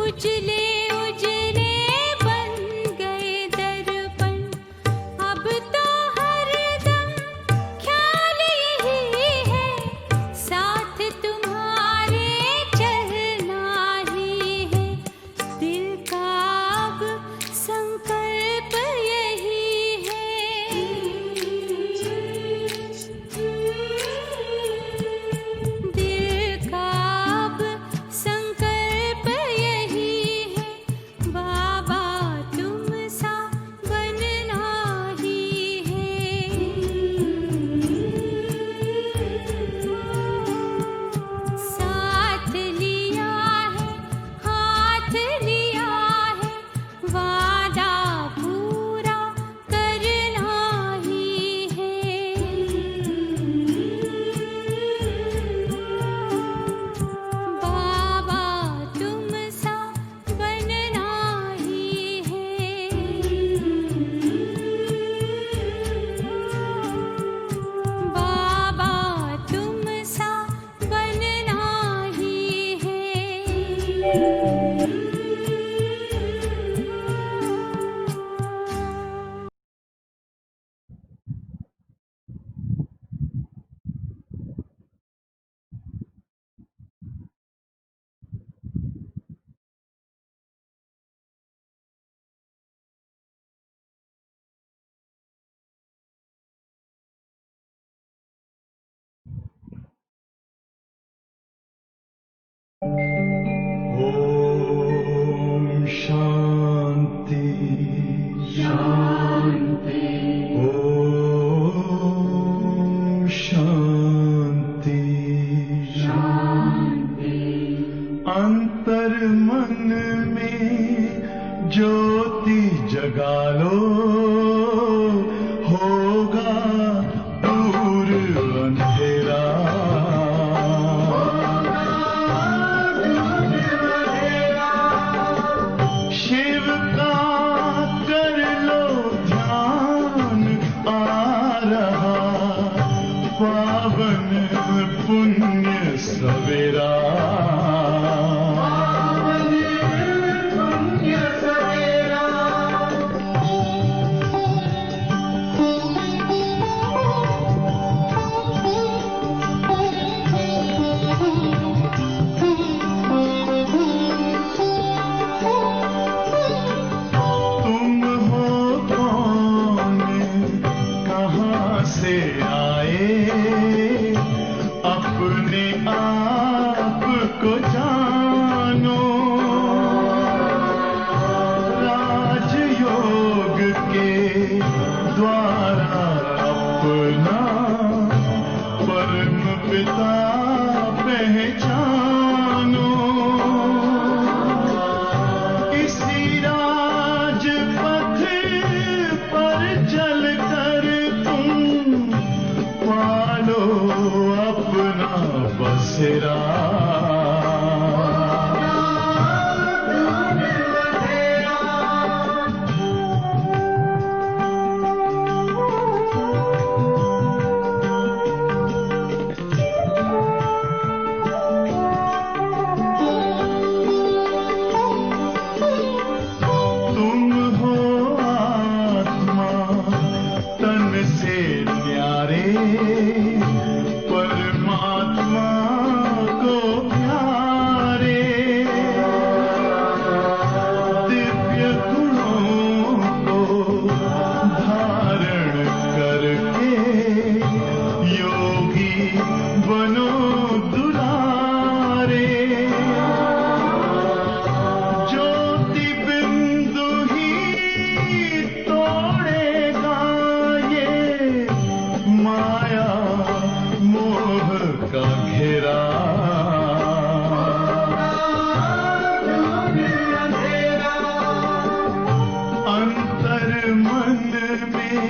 उजले उजले बन गए दर्पण, अब तो हरदम ख्याल यही है, साथ तुम्हारे चलना ही है। दिल का अब संकल्प यही है। दिल का अब संकल्प यही है, बाबा तुम सा बनना ही है। साथ लिया है, हाथ लिया है, वादा पूरा करना ही है। बाबा तुम सा बनना ही है। बाबा तुम सा बनना ही है। ओम शांति शांति। ओम शांति शांति। अंतर मन में ज्योति जगा लो, होगा दूर अंधेरा। शिव का कर लो ध्यान, आ रहा पावन पुण्य सवेरा। तुम हो कौन, कहाँ से आए, अपने आप को जानो। राजयोग के द्वारा अपना परम पिता पहचानो। इसी राजपथ पर चलकर तुम पालो अपना बसेरा। तुम हो आत्मा तन से न्यारे, परमात्मा को प्यारे। दिव्य गुणों को धारण करके योगी बनो दुलारे। ज्योति बिंदु ही तोड़ेगा ये माया मोह का घेरा। अंतर मन में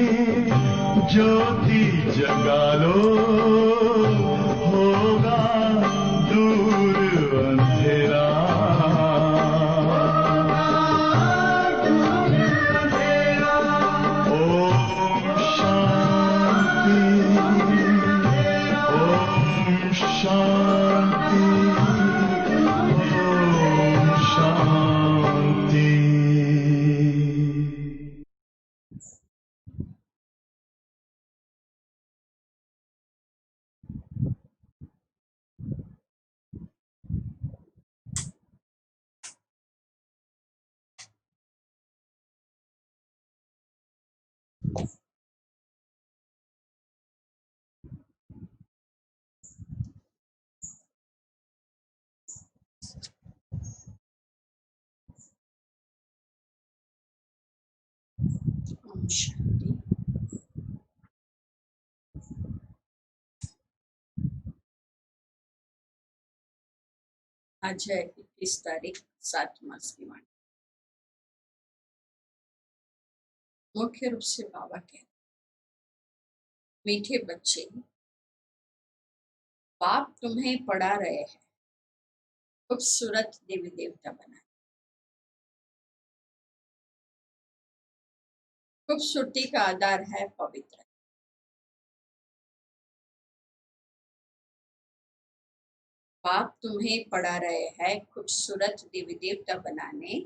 ज्योति जगा लो, होगा दूर अंधेरा। ओम शांति। ओम शांति। ओम शांति। ओम शांति। आज है 21 तारीख 7 मास की वाणी। मुख्य रूप से बाबा के मीठे बच्चे, बाप तुम्हें पढ़ा रहे हैं खूबसूरत देवी देवता बना। खूबसूरती का आधार है पवित्र। बाप तुम्हें पढ़ा रहे हैं खूबसूरत देवी देवता बनाने।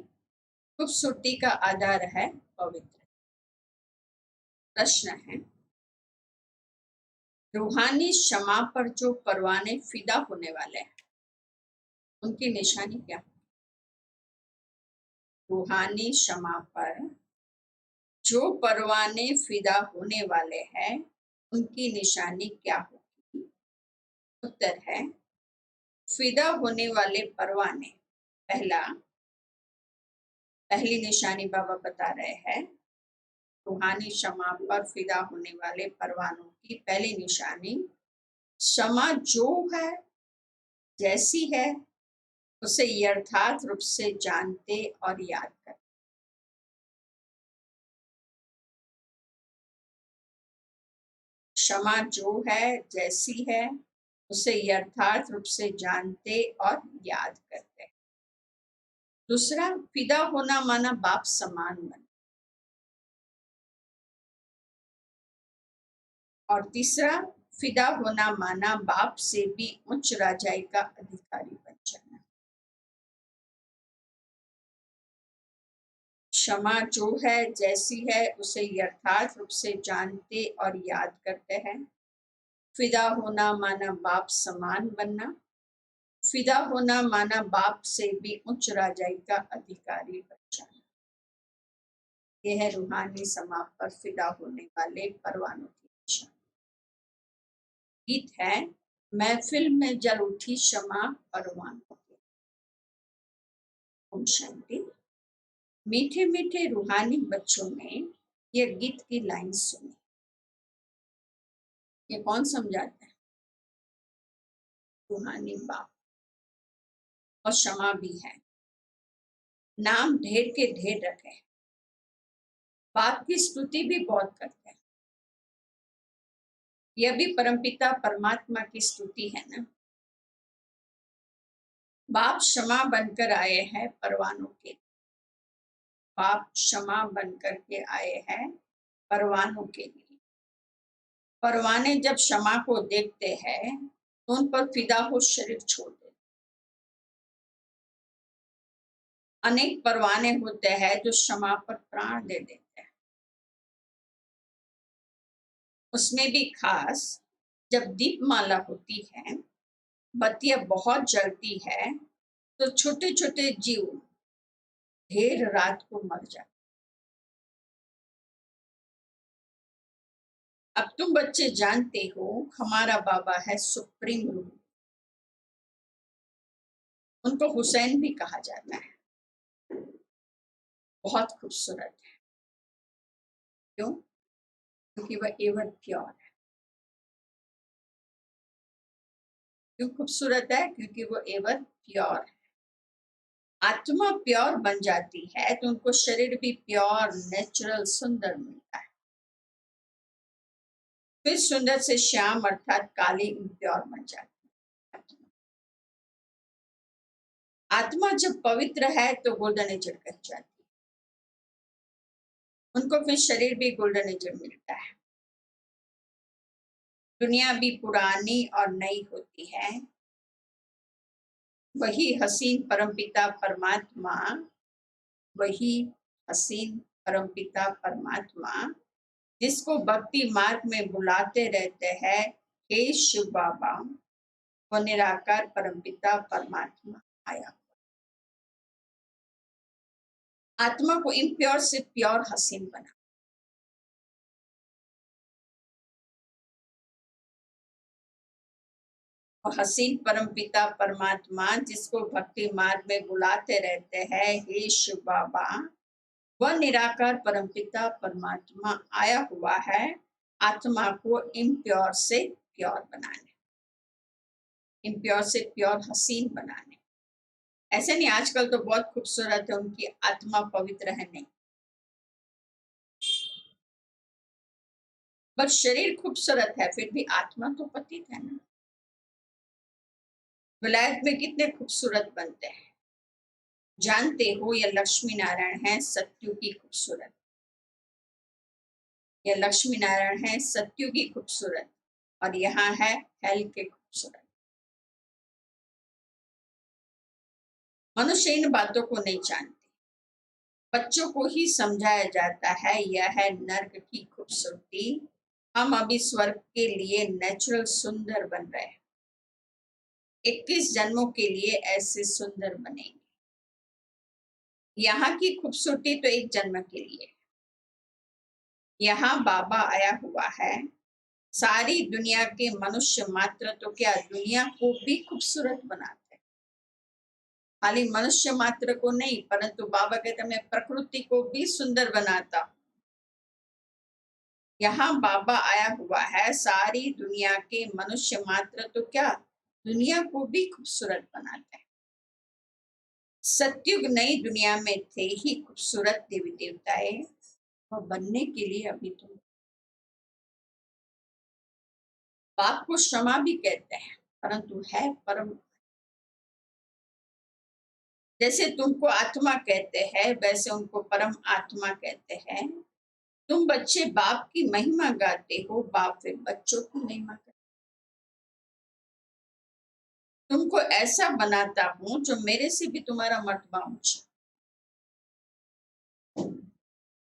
खूबसूरती का आधार है पवित्र। प्रश्न है, रूहानी क्षमा पर जो परवाने फिदा होने वाले हैं उनकी निशानी क्या? रूहानी क्षमा पर जो परवाने फिदा होने वाले हैं उनकी निशानी क्या होगी? उत्तर है, फिदा होने वाले परवाने, पहली निशानी बाबा बता रहे हैं, रूहानी क्षमा पर फिदा होने वाले परवानों की पहली निशानी, क्षमा जो है जैसी है उसे यथार्थ रूप से जानते और याद करते। क्षमा जो है जैसी है उसे यथार्थ रूप से जानते और याद करते। दूसरा, फिदा होना माना बाप समान बना। और तीसरा, फिदा होना माना बाप से भी उच्च राजाई का अधिकारी बन जाना। क्षमा जो है जैसी है उसे यथार्थ रूप से जानते और याद करते हैं। फिदा होना माना बाप समान बनना। फिदा होना माना बाप से भी उच्च राजाई का अधिकारी बन जाना। यह है रूहानी समाप्त पर फिदा होने वाले परवानों की निशानी। गीत है, महफिल में जल उठी क्षमा परवानों की। ओम शांति। मीठे मीठे रूहानी बच्चों ने यह गीत की लाइन सुनी। ये कौन समझाता है? रूहानी बाप। और क्षमा भी है। नाम ढेर के ढेर रखे। बाप की स्तुति भी बहुत करते हैं। यह भी परमपिता परमात्मा की स्तुति है ना। बाप क्षमा बनकर आए हैं परवानों के। बाप क्षमा बनकर के आए हैं परवानों के लिए। परवाने जब क्षमा को देखते हैं तो उन पर फिदा हो शरीर छोड़ देते। अनेक परवाने होते हैं जो क्षमा पर प्राण दे देते हैं। उसमें भी खास जब दीपमाला होती है, बत्तियां बहुत जलती है, तो छोटे छोटे जीव ढेर रात को मर जाते। अब तुम बच्चे जानते हो हमारा बाबा है सुप्रीम रूह। उनको हुसैन भी कहा जाता है। बहुत खूबसूरत है। क्यों? क्योंकि वह एवर प्योर है। क्यों खूबसूरत है? क्योंकि वो एवर प्योर है। आत्मा प्योर बन जाती है तो उनको शरीर भी प्योर, नेचुरल, सुंदर मिलता है। फिर सुंदर से श्याम अर्थात काली प्योर बन जाती है। आत्मा जब पवित्र है तो गोल्डन एजर कह जाती है। उनको फिर शरीर भी गोल्डन एजर मिलता है। दुनिया भी पुरानी और नई होती है। वही हसीन परमपिता परमात्मा, वही हसीन परमपिता परमात्मा जिसको भक्ति मार्ग में बुलाते रहते हैं, हे शिव बाबा, वो निराकार परमपिता परमात्मा आया। आत्मा को इम्प्योर से प्योर हसीन बना। और हसीन परमपिता परमात्मा जिसको भक्ति मार्ग में बुलाते रहते हैं, हे शिव बाबा, वह निराकार परमपिता परमात्मा आया हुआ है आत्मा को इम्प्योर से प्योर बनाने, इम्प्योर से प्योर हसीन बनाने। ऐसे नहीं, आजकल तो बहुत खूबसूरत है, उनकी आत्मा पवित्र है नहीं, बस शरीर खूबसूरत है, फिर भी आत्मा तो पतित है ना। विलायत में कितने खूबसूरत बनते हैं, जानते हो यह लक्ष्मी नारायण है सत्यु की खूबसूरत, यह लक्ष्मी नारायण है सत्यु की खूबसूरत, और यहाँ है हेल के खूबसूरत। मनुष्य इन बातों को नहीं जानते, बच्चों को ही समझाया जाता है यह है नर्क की खूबसूरती, हम अभी स्वर्ग के लिए नेचुरल सुंदर बन रहे हैं, 21 जन्मों के लिए ऐसे सुंदर बनेंगे। यहाँ की खूबसूरती तो एक जन्म के लिए, यहाँ बाबा आया हुआ है, सारी दुनिया के मनुष्य मात्र तो क्या दुनिया को भी खूबसूरत बनाते हैं, खाली मनुष्य मात्र को नहीं, परंतु बाबा कहते मैं प्रकृति को भी सुंदर बनाता हूं। यहाँ बाबा आया हुआ है, सारी दुनिया के मनुष्य मात्र तो क्या दुनिया को भी खूबसूरत बनाते हैं। सत्युग नई दुनिया में थे ही खूबसूरत देवी देवताएं, और बनने के लिए अभी तुम बाप को क्षमा भी कहते हैं, परंतु है परम। जैसे तुमको आत्मा कहते हैं वैसे उनको परम आत्मा कहते हैं। तुम बच्चे बाप की महिमा गाते हो, बाप फिर बच्चों की महिमा करते। तुमको ऐसा बनाता हूं जो मेरे से भी तुम्हारा मर्तबा ऊंचा।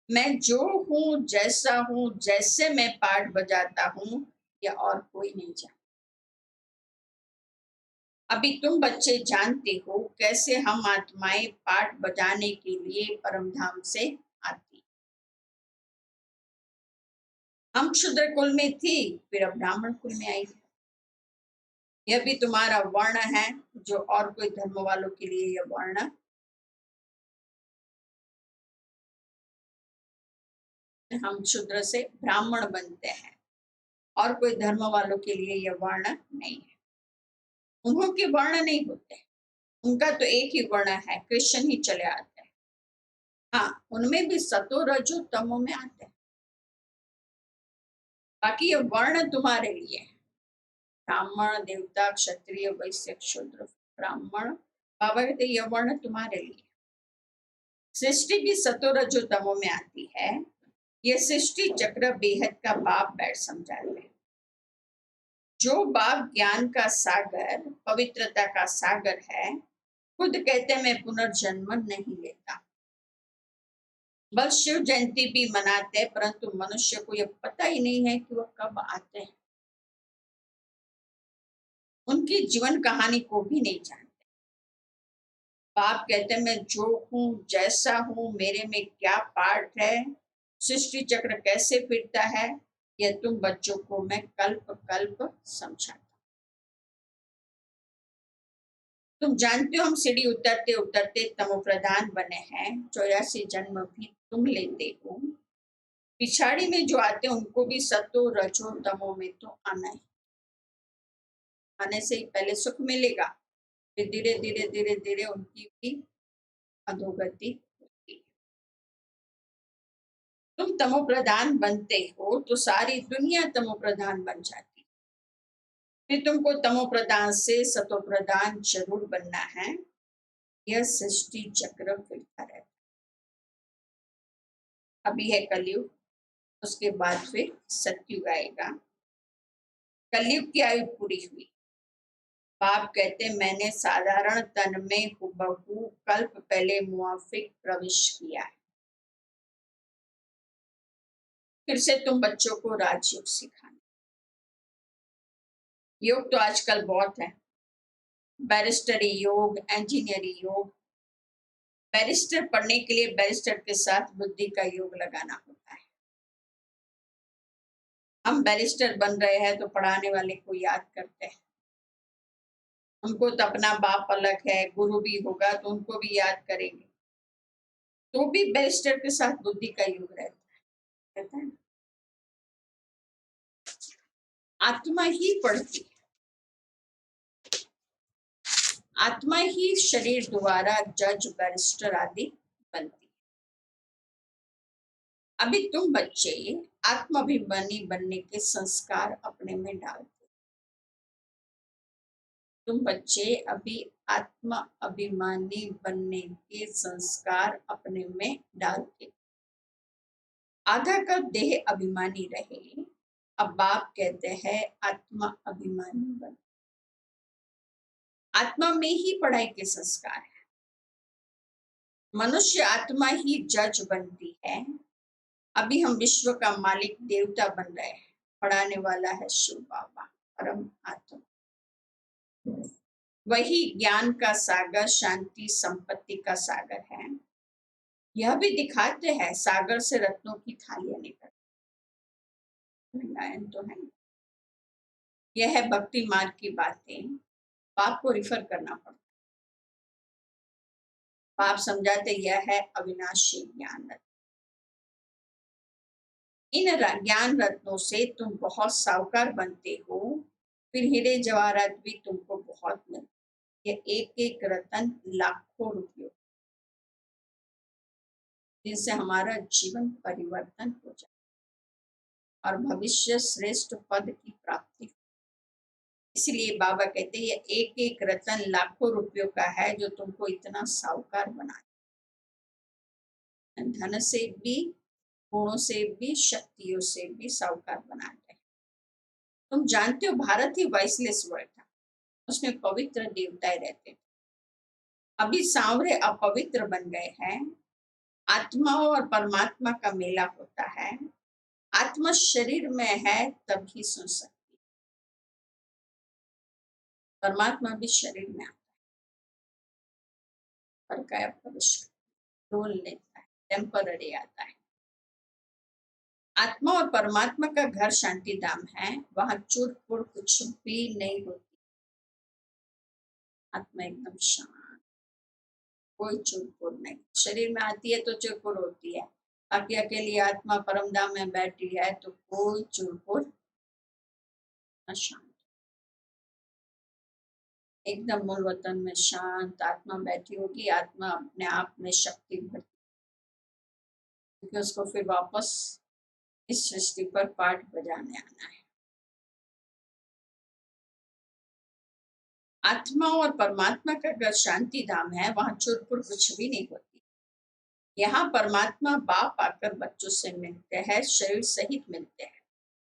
मैं जो हूँ, जैसा हूँ, जैसे मैं पाठ बजाता हूँ, या और कोई नहीं जानता। अभी तुम बच्चे जानते हो कैसे हम आत्माएं पाठ बजाने के लिए परमधाम से आती। हम क्षुद्र कुल में थी, फिर अब ब्राह्मण कुल में आई। यह भी तुम्हारा वर्ण है, जो और कोई धर्म वालों के लिए यह वर्ण, हम क्षुद्र से ब्राह्मण बनते हैं, और कोई धर्म वालों के लिए यह वर्ण नहीं है। उन्हों के वर्ण नहीं होते, उनका तो एक ही वर्ण है, कृष्ण ही चले आते हैं। हाँ, उनमें भी सतो रजो तमो में आते हैं, बाकी ये वर्ण तुम्हारे लिए है, ब्राह्मण देवता क्षत्रिय वैश्य शूद्र। ब्राह्मण बाबा कहते यह वर्ण तुम्हारे लिए। सृष्टि भी सतो रजो तमो में आती है, यह सृष्टि चक्र बेहद का बाप बैठ समझाते हैं। जो बाप ज्ञान का सागर, पवित्रता का सागर है, खुद कहते मैं पुनर्जन्म नहीं लेता। बस शिव जयंती भी मनाते हैं, परंतु मनुष्य को यह पता ही नहीं है कि वह कब आते हैं, उनकी जीवन कहानी को भी नहीं जानते। बाप कहते मैं जो हूँ, जैसा हूँ, मेरे में क्या पार्ट है, सृष्टि चक्र कैसे फिरता है, यह तुम बच्चों को मैं कल्प कल्प समझाता। तुम जानते हो हम सीढ़ी उतरते उतरते तमो प्रधान बने हैं, 84 जन्म भी तुम लेते हो। पिछाड़ी में जो आते हैं उनको भी सतो रजो तमो में तो आना है, आने से ही पहले सुख मिलेगा, फिर धीरे धीरे धीरे धीरे उनकी भी अधोगति होती है। तुम तमो प्रधान बनते हो तो सारी दुनिया तमो प्रधान बन जाती, फिर तुमको तमो प्रधान से सतो प्रधान जरूर बनना है। यह सृष्टि चक्र फिरता रहता है। अभी है कलयुग, उसके बाद फिर सतयुग आएगा। कलयुग की आयु पूरी हुई, बाप कहते मैंने साधारण तन में हुबहू कल्प पहले मुआफिक प्रवेश किया है, फिर से तुम बच्चों को राजयोग सिखाना। योग तो आजकल बहुत है, बैरिस्टरी योग, इंजीनियरिंग योग। बैरिस्टर पढ़ने के लिए बैरिस्टर के साथ बुद्धि का योग लगाना होता है। हम बैरिस्टर बन रहे हैं तो पढ़ाने वाले को याद करते हैं, उनको तो अपना बाप अलग है, गुरु भी होगा तो उनको भी याद करेंगे, तो भी बैरिस्टर के साथ बुद्धि का युग रहता है। आत्मा ही पढ़ती है, आत्मा ही शरीर द्वारा जज बैरिस्टर आदि बनती है। अभी तुम बच्चे आत्माभिमानी बनने के संस्कार अपने में डालते, तुम बच्चे अभी आत्मा अभिमानी बनने के संस्कार अपने में डालते। आधा का देह अभिमानी रहे, अब बाप कहते हैं आत्मा अभिमानी बन। आत्मा में ही पढ़ाई के संस्कार है। मनुष्य आत्मा ही जज बनती है। अभी हम विश्व का मालिक देवता बन रहे हैं, पढ़ाने वाला है शिव बाबा परम आत्मा। वही ज्ञान का सागर, शांति संपत्ति का सागर है। यह भी दिखाते हैं सागर से रत्नों की थालियां निकल, गायन तो है। यह है भक्ति मार्ग की बातें, बाप को रिफर करना पड़ता। बाप समझाते यह है अविनाशी ज्ञान रत्न। इन ज्ञान रत्नों से तुम बहुत साहूकार बनते हो, फिर हीरे जवाहरात भी तुमको बहुत मिलते। ये एक एक रतन लाखों रुपयों, जिनसे हमारा जीवन परिवर्तन हो जाए और भविष्य श्रेष्ठ पद की प्राप्ति। इसलिए बाबा कहते हैं ये एक एक रतन लाखों रुपयों का है, जो तुमको इतना साहूकार बना, धन से भी, गुणों से भी, शक्तियों से भी साहूकार बनाते हैं। तुम जानते हो भारत ही वॉइसलेस वर्ल्ड था, उसमें पवित्र देवताएं रहते थे। अभी सांवरे अपवित्र बन गए हैं। आत्मा और परमात्मा का मेला होता है। आत्मा शरीर में है तभी सुन सकती, परमात्मा भी शरीर में आता है पर काया प्रवेश रोल लेता है, टेम्पररी आता है। आत्मा और परमात्मा का घर शांति धाम है, वहां चूर-फूड़ कुछ भी नहीं होती। आत्मा एकदम शांत, कोई चूर-फूड़ नहीं। शरीर में आती है तो चूर-फूड़ होती है, बाकी अकेली आत्मा परम धाम में बैठी है तो कोई चूर-फूड़, शांत, एकदम मूल वतन में शांत आत्मा बैठी होगी। आत्मा अपने आप में शक्ति भरती, क्योंकि उसको फिर वापस इस सृष्टि पर पाठ बजाने आना है। आत्मा और परमात्मा का घर शांति धाम है, वहां चुरपुर कुछ भी नहीं होती। यहाँ परमात्मा बाप आकर बच्चों से मिलते हैं, शरीर सहित मिलते हैं।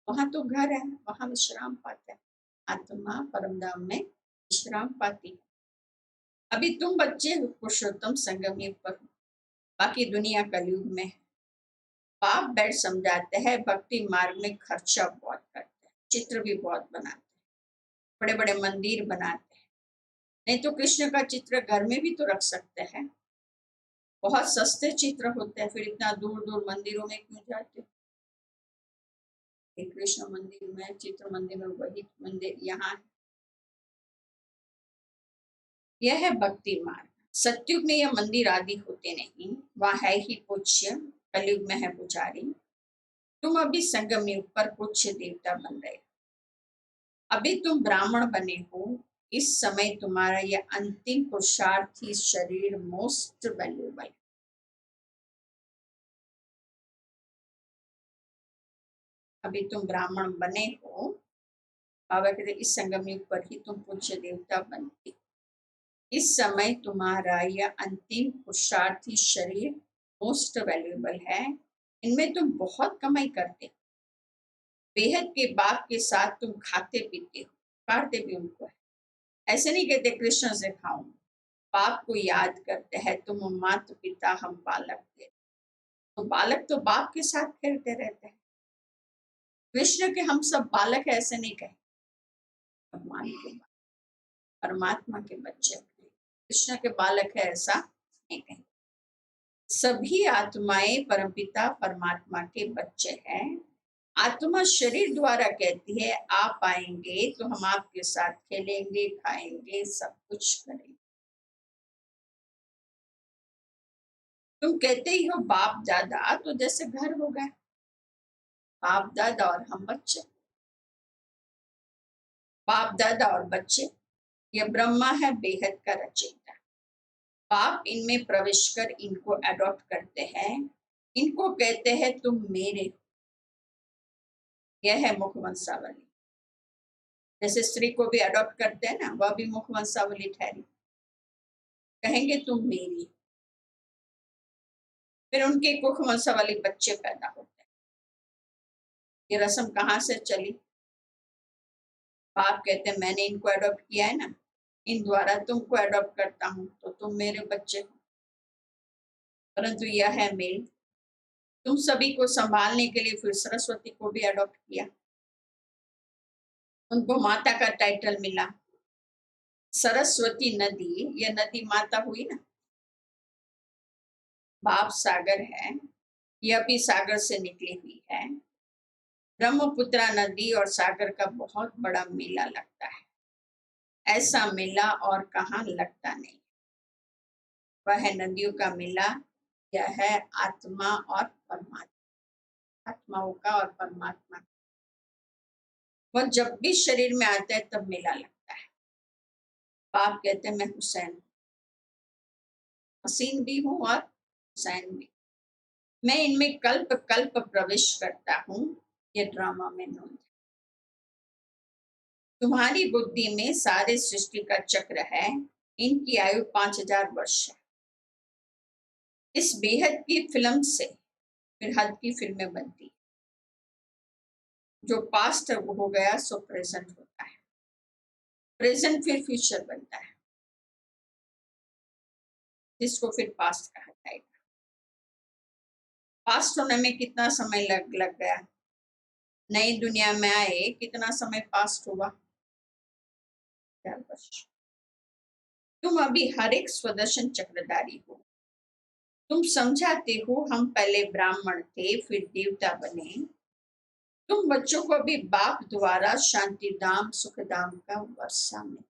वहां तो घर है, वहां विश्राम पाते हैं। आत्मा परम धाम में विश्राम पाती है। अभी तुम बच्चे पुरुषोत्तम संगम युग पर हो, बाकी दुनिया कलयुग में है। बाप बैठ समझाते हैं, भक्ति मार्ग में खर्चा बहुत करते हैं, चित्र भी बहुत बनाते हैं, बड़े बड़े मंदिर बनाते हैं। नहीं तो कृष्ण का चित्र घर में भी तो रख सकते हैं, बहुत सस्ते चित्र होते हैं, फिर इतना दूर दूर मंदिरों में क्यों जाते? कृष्ण मंदिर में, चित्र मंदिर में, वही मंदिर यहाँ है। यह है भक्ति मार्ग। सतयुग में यह मंदिर आदि होते नहीं, वहाँ है ही पूज्य, कलयुग में है पुजारी। तुम अभी संगम युग पर पूज्य देवता बन रहे हो। अभी तुम ब्राह्मण बने हो। इस समय तुम्हारा यह अंतिम पुरुषार्थी शरीर मोस्ट वैल्यूएबल। अभी तुम ब्राह्मण बने हो, बाबा कहते इस संगम युग पर ही तुम पूज्य देवता बनते। इस समय तुम्हारा यह अंतिम पुरुषार्थी शरीर मोस्ट वैल्यूएबल है। इनमें तुम बहुत कमाई करते हो। बेहद के बाप के साथ तुम खाते पीते हो, पुकारते भी उनको है। ऐसे नहीं कहते कृष्ण से खाऊं, बाप को याद करते हैं। तुम माता पिता, हम बालक थे, तो बालक तो बाप के साथ खेलते रहते हैं। कृष्ण के हम सब बालक है ऐसे नहीं कहे, भगवान के परमात्मा के बच्चे, कृष्ण के बालक है ऐसा नहीं कहे। सभी आत्माएं परमपिता परमात्मा के बच्चे हैं। आत्मा शरीर द्वारा कहती है आप आएंगे तो हम आपके साथ खेलेंगे, खाएंगे, सब कुछ करेंगे। तुम कहते ही हो बाप दादा, तो जैसे घर हो गए, बाप दादा और हम बच्चे। बाप दादा और बच्चे, यह ब्रह्मा है बेहद का रचयिता। बाप इनमें प्रवेश कर इनको अडॉप्ट करते हैं, इनको कहते हैं तुम मेरे हो। यह है मुख वंशावली। जैसे स्त्री को भी अडॉप्ट करते हैं ना, वह भी मुख वंशावली ठहरी। कहेंगे तुम मेरी, फिर उनके मुख वंशावली बच्चे पैदा होते हैं। ये रस्म कहाँ से चली? बाप कहते हैं मैंने इनको अडॉप्ट किया है ना, इन द्वारा तुमको अडॉप्ट करता हूँ तो तुम मेरे बच्चे हो। परंतु यह है मेल। तुम सभी को संभालने के लिए फिर सरस्वती को भी अडॉप्ट किया, उनको माता का टाइटल मिला। सरस्वती नदी, यह नदी माता हुई ना। बाप सागर है, यह भी सागर से निकली हुई है। ब्रह्मपुत्रा नदी और सागर का बहुत बड़ा मेला लगता है। ऐसा मेला और कहाँ लगता नहीं। वह है नदियों का मेला। यह है आत्मा और परमात्मा, आत्माओं का और परमात्मा। वह जब भी शरीर में आता है तब मेला लगता है। बाप कहते हैं मैं हुसैन, हसीन भी हूँ और हुसैन भी। मैं इनमें कल्प कल्प प्रवेश करता हूँ, ये ड्रामा में नोट है। तुम्हारी बुद्धि में सारे सृष्टि का चक्र है, इनकी आयु 5000 वर्ष है। इस बेहद की फिल्म से फिर हद की फिल्में बनती। जो पास्ट हो गया सो प्रेजेंट होता है, प्रेजेंट फिर फ्यूचर बनता है, जिसको फिर पास्ट कहा जाएगा। पास्ट होने में कितना समय लग गया, नई दुनिया में आए कितना समय पास्ट हुआ, 4 वर्ष। तुम अभी हर एक स्वदर्शन चक्रधारी हो। तुम समझाते हो हम पहले ब्राह्मण थे फिर देवता बने। तुम बच्चों को अभी बाप द्वारा शांति धाम सुख धाम का वर्षा में।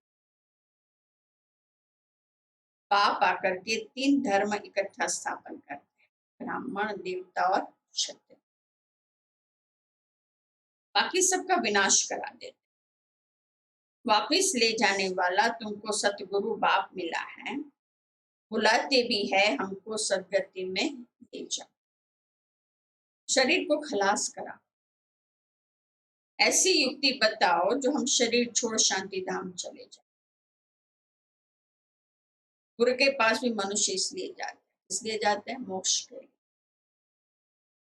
बाप आकर के 3 धर्म इकट्ठा स्थापन करते हैं, ब्राह्मण, देवता और क्षत्रिय। बाकी सबका विनाश करा देते। वापिस ले जाने वाला तुमको सतगुरु बाप मिला है, बुलाते भी है हमको सदगति में ले जाओ। शरीर को खलास करा। ऐसी युक्ति बताओ जो हम शरीर छोड़ शांति धाम चले जाए। गुरु के पास भी मनुष्य इसलिए जाते हैं मोक्ष के लिए,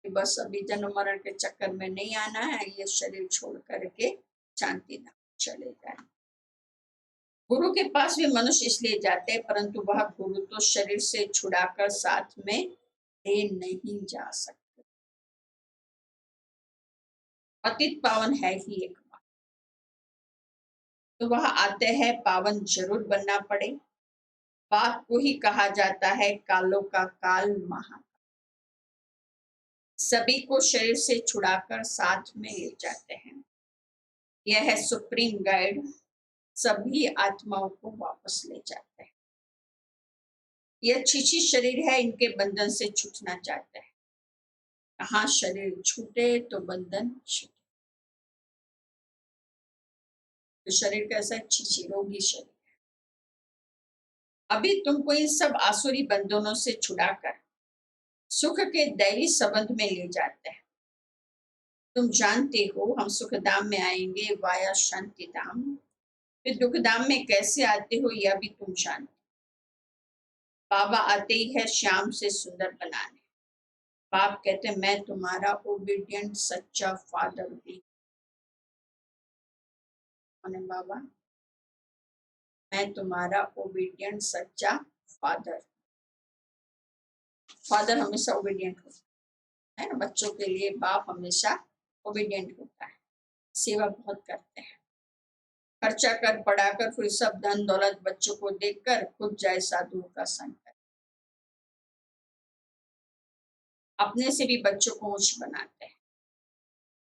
कि बस अभी जन्म मरण के चक्कर में नहीं आना है, ये शरीर छोड़ करके शांति धाम चले जाए। गुरु के पास भी मनुष्य इसलिए जाते हैं, परंतु वह गुरु तो शरीर से छुड़ाकर साथ में ले नहीं जा सकते। पतित पावन है ही एक बात, तो वह आते हैं पावन जरूर बनना पड़े। बाप को ही कहा जाता है कालों का काल महा। सभी को शरीर से छुड़ाकर साथ में ले जाते हैं। यह है सुप्रीम गाइड, सभी आत्माओं को वापस ले जाते हैं। यह छीछी शरीर है, इनके बंधन से छूटना चाहते हैं। कहाँ शरीर छूटे तो बंधन छूटे। तो शरीर कैसा है? छीछी रोगी शरीर। अभी तुमको इन सब आसुरी बंधनों से छुड़ाकर सुख के दैवी संबंध में ले जाते हैं। तुम जानते हो हम सुख धाम में आएंगे वाया शांति धाम, फिर दुख धाम में कैसे आते हो यह भी तुम जानते। बाबा आते ही है श्याम से सुंदर बनाने। बाप कहते मैं तुम्हारा ओबीडियंट सच्चा फादर भी। बाबा मैं तुम्हारा ओबीडियंट सच्चा फादर। फादर हमेशा ओबीडियंट होता है ना, बच्चों के लिए बाप हमेशा ओबीडियंट होता है, सेवा बहुत करते हैं। खर्चा कर पढ़ाकर फिर सब धन दौलत बच्चों को देकर खुद जाए साधुओं का संग कर, अपने से भी बच्चों को ऊंच बनाते हैं।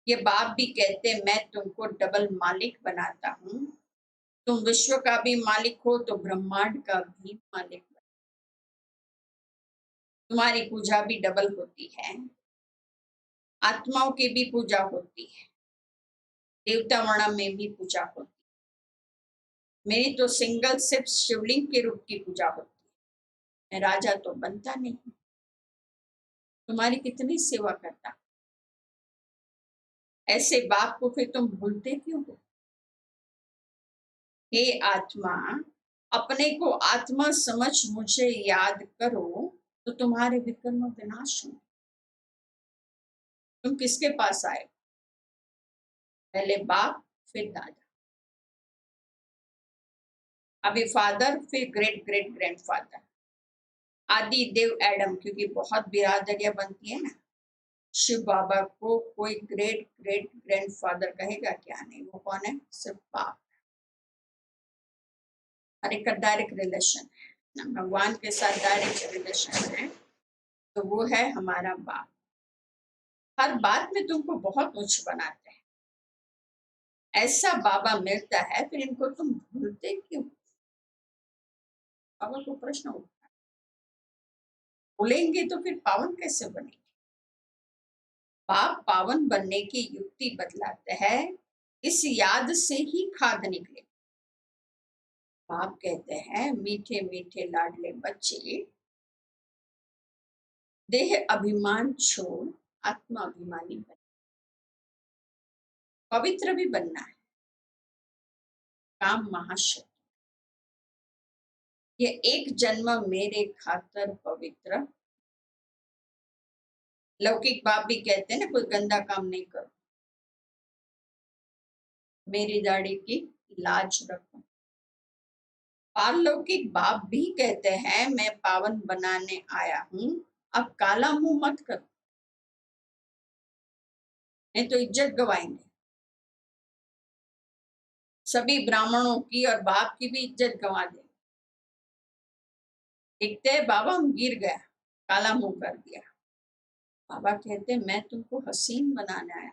ये बाप भी कहते मैं तुमको डबल मालिक बनाता हूँ, तुम विश्व का भी मालिक हो तो ब्रह्मांड का भी मालिक बनो। तुम्हारी पूजा भी डबल होती है, आत्माओं की भी पूजा होती है, देवता वर्ण में भी पूजा होती है। मेरी तो सिंगल सिर्फ शिवलिंग के रूप की पूजा होती है, मैं राजा तो बनता नहीं। तुम्हारी कितनी सेवा करता, ऐसे बाप को फिर तुम भूलते क्यों हो? हे आत्मा, अपने को आत्मा समझ मुझे याद करो तो तुम्हारे विकर्म विनाश हो। तुम किसके पास आए? पहले बाप, फिर दादा, अभी फादर, फिर ग्रेट ग्रेट ग्रैंडफादर, आदि देव एडम, क्योंकि बहुत बिरादरियां बनती है ना। शिव बाबा को कोई ग्रेट ग्रेट ग्रैंडफादर कहेगा क्या? नहीं, वो कौन है? सिर्फ बाप। हर एक का डायरेक्ट रिलेशन है ना, भगवान के साथ डायरेक्ट रिलेशन है, तो वो है हमारा बाप। हर बात में तुमको बहुत उच्च बनाते हैं, ऐसा बाबा मिलता है, फिर इनको तुम भूलते क्यों? बाबा को प्रश्न उठता है, भूलेंगे तो फिर पावन कैसे बनेंगे? बाप पावन बनने की युक्ति बतलाते हैं, इस याद से ही खाद निकले। बाप कहते हैं मीठे मीठे लाडले बच्चे, देह अभिमान छोड़ आत्मा अभिमानी बने। पवित्र भी बनना है, काम महाशक्ति। ये एक जन्म मेरे खातर पवित्र। लौकिक बाप भी कहते हैं ना, कोई गंदा काम नहीं करो, मेरी दाढ़ी की लाज रखो। पारलौकिक बाप भी कहते हैं मैं पावन बनाने आया हूं, अब काला मुंह मत करो, नहीं तो इज्जत गवाएंगे। सभी ब्राह्मणों की और बाप की भी इज्जत गवा दे। देखते हैं बाबा हम गिर गया, काला मुंह कर दिया। बाबा कहते मैं तुमको हसीन बनाने आया,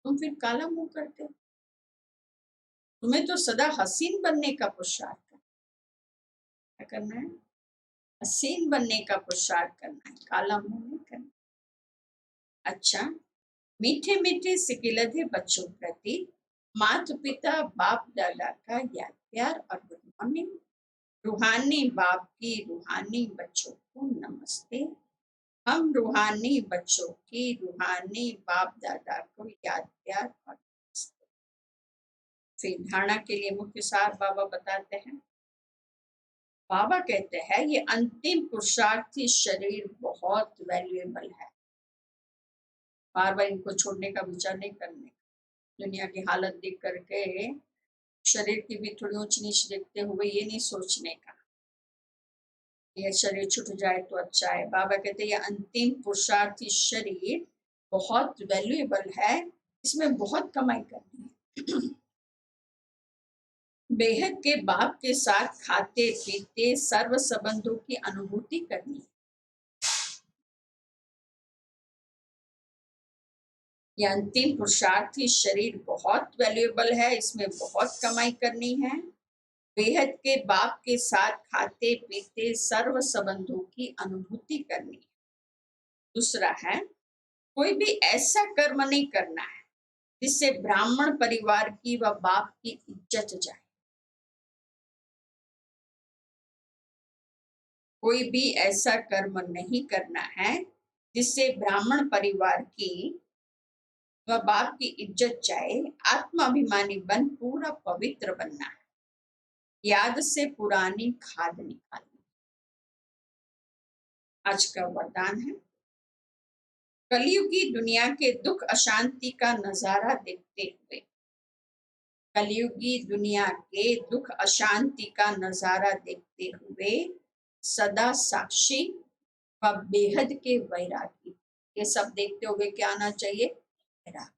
तुम फिर काला मुंह करते हो। तुम्हें तो सदा हसीन बनने का पुरुषार्थ क्या करना है? हसीन बनने का पुरुषार्थ करना है, काला मुंह नहीं करना। अच्छा, मीठे मीठे सिकिलधे बच्चों प्रति माता पिता बाप दादा का याद प्यार और गुड मॉर्निंग। रूहानी बाप की रूहानी बच्चों को नमस्ते। हम रूहानी बच्चों की रूहानी बाप दादा को याद प्यार और नमस्ते। फिर धारणा के लिए मुख्य सार बाबा बताते हैं। बाबा कहते हैं ये अंतिम पुरुषार्थी शरीर बहुत वैल्यूएबल है, बार बार इनको छोड़ने का विचार नहीं करने। दुनिया की हालत देख करके शरीर की भी थोड़ी ऊंच नीच देखते हुए ये नहीं सोचने का ये शरीर छूट जाए तो अच्छा है। बाबा कहते हैं ये अंतिम पुरुषार्थी शरीर बहुत वैल्यूएबल है, इसमें बहुत कमाई करनी है। बेहद के बाप के साथ खाते पीते सर्व संबंधों की अनुभूति करनी है। यह अंतिम पुरुषार्थी शरीर बहुत वैल्यूएबल है, इसमें बहुत कमाई करनी है। बेहद के बाप के साथ खाते पीते सर्व संबंधों की अनुभूति करनी है। दूसरा है कोई भी ऐसा कर्म नहीं करना है जिससे ब्राह्मण परिवार की व बाप की इज्जत जाए। कोई भी ऐसा कर्म नहीं करना है जिससे ब्राह्मण परिवार की व बाप की इज्जत जाए। आत्माभिमानी बन पूरा पवित्र बनना है, याद से पुरानी खाद निकालनी। आज का वरदान है कलयुगी दुनिया के दुख अशांति का नजारा देखते हुए, कलयुगी दुनिया के दुख अशांति का नजारा देखते हुए सदा साक्षी व बेहद के वैरागी। ये सब देखते हुए क्या आना चाहिए? वैराग।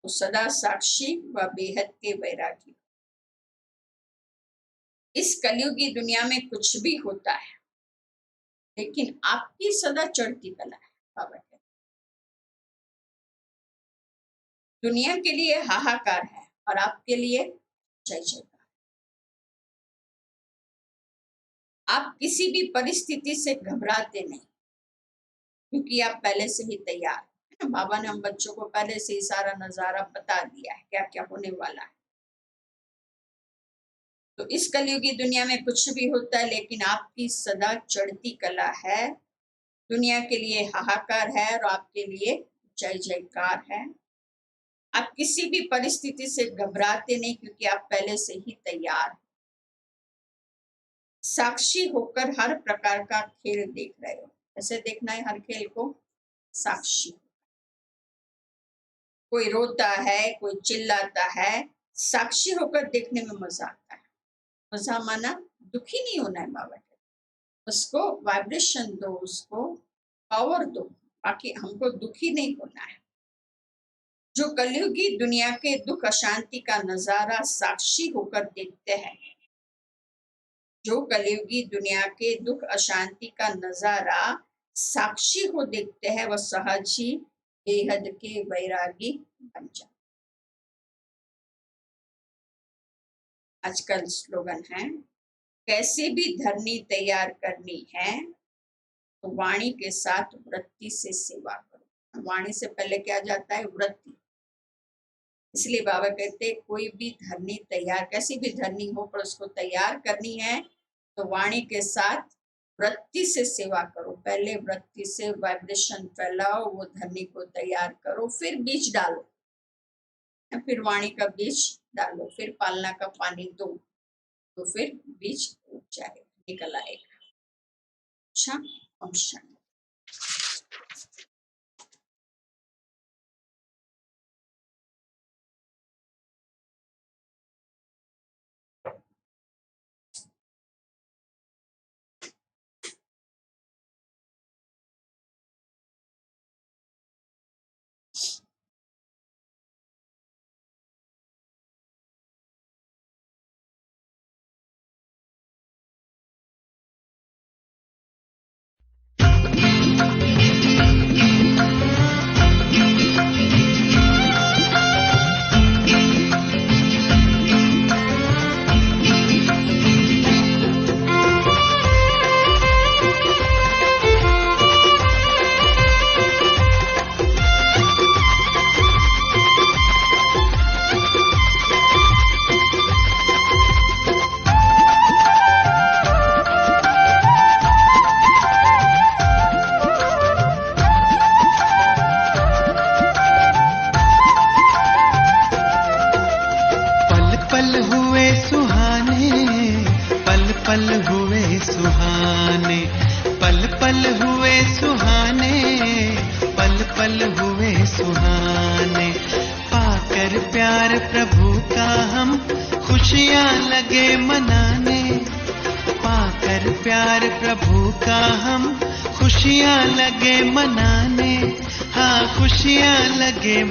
तो सदा साक्षी व बेहद के वैरागी। इस कलयुगी दुनिया में कुछ भी होता है लेकिन आपकी सदा चढ़ती कला है। बाबा कहते दुनिया के लिए हाहाकार है और आपके लिए जय जयकार। आप किसी भी परिस्थिति से घबराते नहीं, क्योंकि आप पहले से ही तैयार हैं। बाबा ने हम बच्चों को पहले से ही सारा नजारा बता दिया है, क्या क्या होने वाला है। तो इस कलयुगी दुनिया में कुछ भी होता है, लेकिन आपकी सदा चढ़ती कला है। दुनिया के लिए हाहाकार है और आपके लिए जय जयकार है। आप किसी भी परिस्थिति से घबराते नहीं, क्योंकि आप पहले से ही तैयार हैं। साक्षी होकर हर प्रकार का खेल देख रहे हो। ऐसे देखना है हर खेल को साक्षी। कोई रोता है, कोई चिल्लाता है, साक्षी होकर देखने में मजा आता है। मजा माना दुखी नहीं होना है। बाबा कहते उसको वाइब्रेशन दो, उसको पावर दो, बाकी हमको दुखी नहीं होना है। जो कलयुगी दुनिया के दुख अशांति का नजारा साक्षी होकर देखते हैं, जो कलयुगी दुनिया के दुख अशांति का नजारा साक्षी हो देखते हैं, वह सहज ही बेहद के वैरागी बन जाते। आजकल स्लोगन है, कैसे भी धरनी तैयार करनी है तो वाणी के साथ वृत्ति से सेवा करो। वाणी से पहले क्या जाता है? वृत्ति। इसलिए बाबा कहते कोई भी धरनी तैयार, कैसी भी धरनी हो पर उसको तैयार करनी है तो वाणी के साथ वृत्ति से सेवा करो। पहले वृत्ति से वाइब्रेशन फैलाओ, वो धरनी को तैयार करो, फिर बीज डालो, फिर वाणी का बीज डालो, फिर पालना का पानी दो, तो फिर बीज उग जाएगा, निकल आएगा। अच्छा, ऑप्शन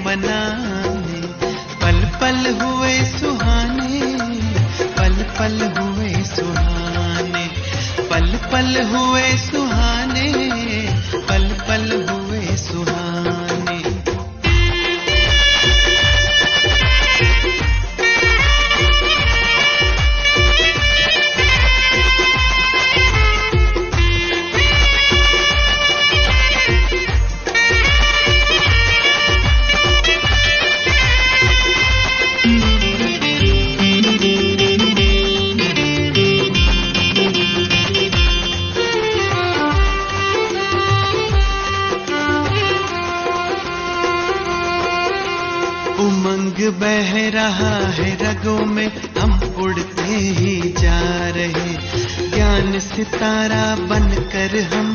मनाने, पल पल हुए सुहाने, पल पल हुए सुहाने, पल पल हुए सुहाने, पल पल हुए सुहाने। बह रहा है रगों में, हम उड़ते ही जा रहे, ज्ञान सितारा बनकर हम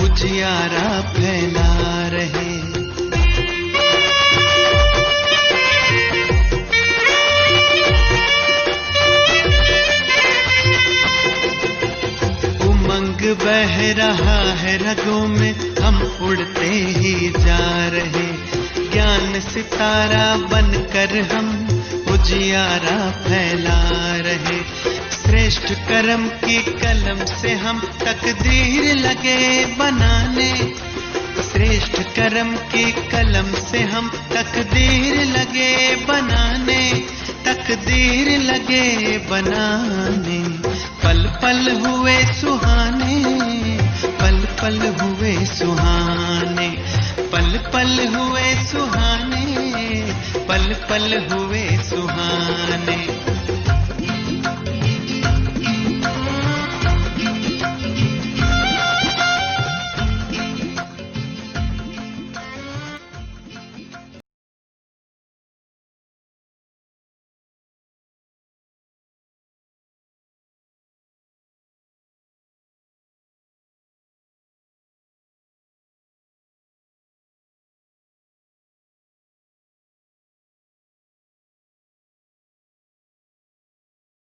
उजियारा फैला रहे। उमंग बह रहा है रगों में, हम उड़ते ही जा रहे, ज्ञान सितारा बनकर हम उजियारा फैला रहे। श्रेष्ठ कर्म की कलम से हम तकदीर लगे बनाने, श्रेष्ठ कर्म की कलम से हम तकदीर लगे बनाने, तकदीर लगे बनाने। पल पल हुए सुहाने, पल पल हुए सुहाने, पल पल हुए सुहाने, पल पल हुए सुहाने।